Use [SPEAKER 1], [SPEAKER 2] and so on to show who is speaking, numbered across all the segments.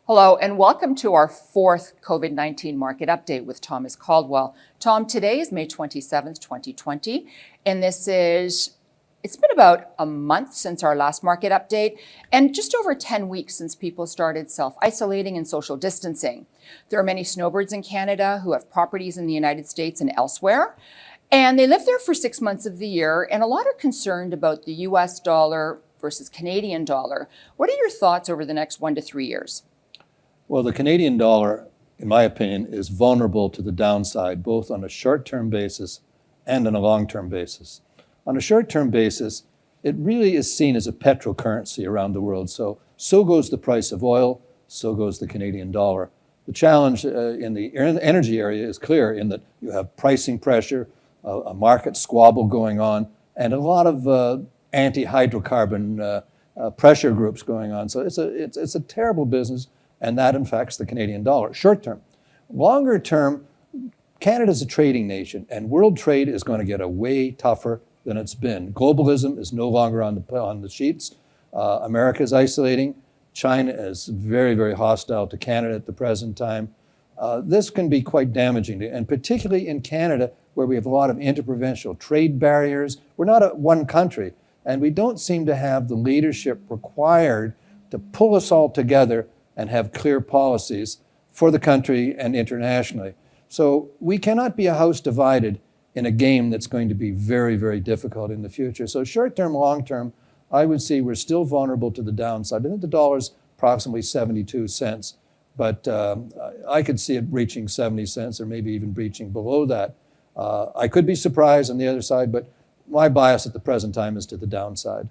[SPEAKER 1] Hello, and welcome to our fourth COVID-19 market update with Thomas Caldwell. Tom, today is May 27th, 2020, and it's been about a month since our last market update and just over 10 weeks since people started self-isolating and social distancing. There are many snowbirds in Canada who have properties in the United States and elsewhere, and they live there for 6 months of the year, and a lot are concerned about the US dollar versus Canadian dollar. What are your thoughts over the next 1 to 3 years?
[SPEAKER 2] Well, the Canadian dollar, in my opinion, is vulnerable to the downside, both on a short-term basis and on a long-term basis. On a short-term basis, it really is seen as a petrocurrency around the world. So goes the price of oil, so goes the Canadian dollar. The challenge in the energy area is clear in that you have pricing pressure, a market squabble going on, and a lot of anti-hydrocarbon pressure groups going on. So it's a terrible business, and that affects the Canadian dollar, short term. Longer term, Canada's a trading nation, and world trade is going to get way tougher than it's been. Globalism is no longer on the sheets. America is isolating. China is very, very hostile to Canada at the present time. This can be quite damaging, and particularly in Canada, where we have a lot of interprovincial trade barriers. We're not one country, and we don't seem to have the leadership required to pull us all together and have clear policies for the country and internationally. So we cannot be a house divided in a game that's going to be very, very difficult in the future. So short-term, long-term, I would say we're still vulnerable to the downside. I think the dollar's approximately 72 cents, but I could see it reaching 70 cents or maybe even breaching below that. I could be surprised on the other side, but my bias at the present time is to the downside.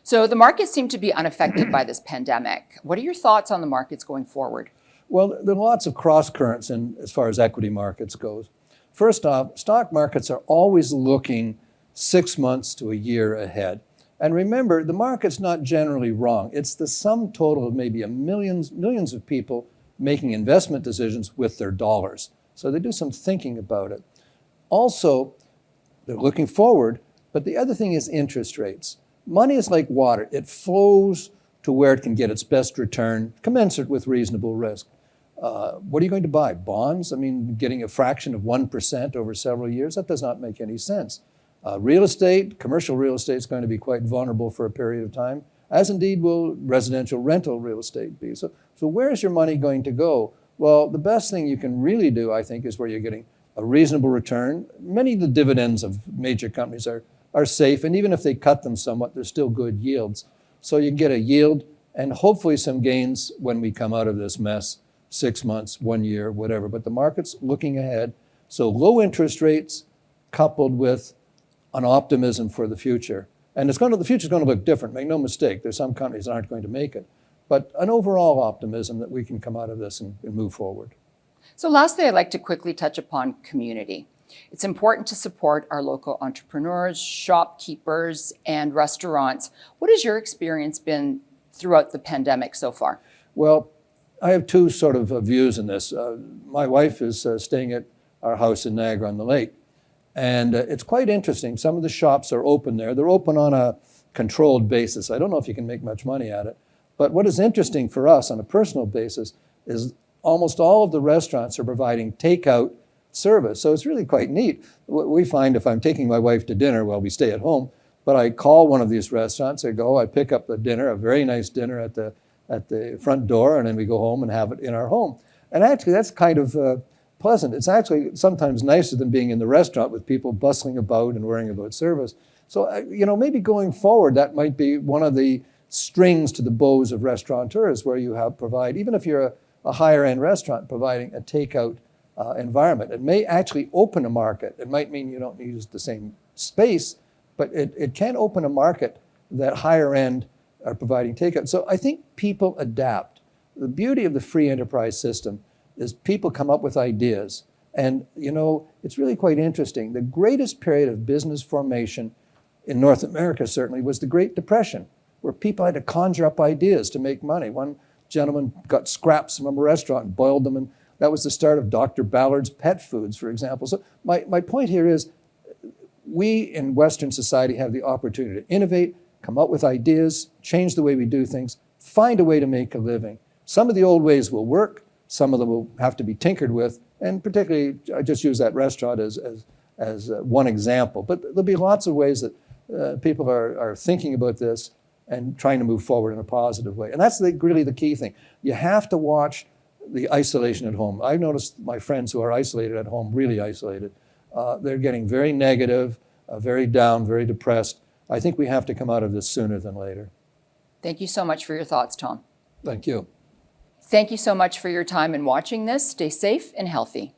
[SPEAKER 1] So the markets seem to be unaffected by this pandemic. What are your thoughts on the markets going forward?
[SPEAKER 2] Well, there are lots of cross currents as far as equity markets goes. First off, stock markets are always looking 6 months to a year ahead. And remember, the market's not generally wrong. It's the sum total of maybe millions of people making investment decisions with their dollars. So they do some thinking about it. Also, they're looking forward, but the other thing is interest rates. Money is like water. It flows to where it can get its best return, commensurate with reasonable risk. What are you going to buy? Bonds? I mean, getting a fraction of 1% over several years, that does not make any sense. Real estate, commercial real estate is going to be quite vulnerable for a period of time, as indeed will residential rental real estate be. So where is your money going to go? Well, the best thing you can really do, I think, is where you're getting a reasonable return. Many of the dividends of major companies are safe, and even if they cut them somewhat, they're still good yields. So you can get a yield and hopefully some gains when we come out of this mess, 6 months, 1 year, whatever. But the market's looking ahead. So low interest rates coupled with an optimism for the future. And the future's going to look different, make no mistake. There's some companies that aren't going to make it. But an overall optimism that we can come out of this and move forward.
[SPEAKER 1] So lastly, I'd like to quickly touch upon community. It's important to support our local entrepreneurs, shopkeepers, and restaurants. What has your experience been throughout the pandemic so far?
[SPEAKER 2] Well, I have two sort of views in this. My wife is staying at our house in Niagara-on-the-Lake, and it's quite interesting. Some of the shops are open there. They're open on a controlled basis. I don't know if you can make much money at it, but what is interesting for us on a personal basis is almost all of the restaurants are providing takeout service. So it's really quite neat. What we find if I'm taking my wife to dinner, well, we stay at home, but I call one of these restaurants, I pick up the dinner, a very nice dinner at the front door, and then we go home and have it in our home. And actually that's kind of pleasant. It's actually sometimes nicer than being in the restaurant with people bustling about and worrying about service. So, maybe going forward, that might be one of the strings to the bows of restaurateurs where you provide, even if you're a higher end restaurant, providing a takeout environment. It may actually open a market. It might mean you don't use the same space, but it can open a market that higher end are providing takeout. So I think people adapt. The beauty of the free enterprise system is people come up with ideas. And, it's really quite interesting. The greatest period of business formation in North America certainly was the Great Depression, where people had to conjure up ideas to make money. One gentleman got scraps from a restaurant and boiled them, and that was the start of Dr. Ballard's pet foods, for example. So my point here is we in Western society have the opportunity to innovate, come up with ideas, change the way we do things, find a way to make a living. Some of the old ways will work, some of them will have to be tinkered with, and particularly, I just use that restaurant as one example. But there'll be lots of ways that people are thinking about this and trying to move forward in a positive way. And that's really the key thing. You have to watch the isolation at home. I've noticed my friends who are isolated at home, really isolated, they're getting very negative, very down, very depressed. I think we have to come out of this sooner than later.
[SPEAKER 1] Thank you so much for your thoughts, Tom.
[SPEAKER 2] Thank you.
[SPEAKER 1] Thank you so much for your time in watching this. Stay safe and healthy.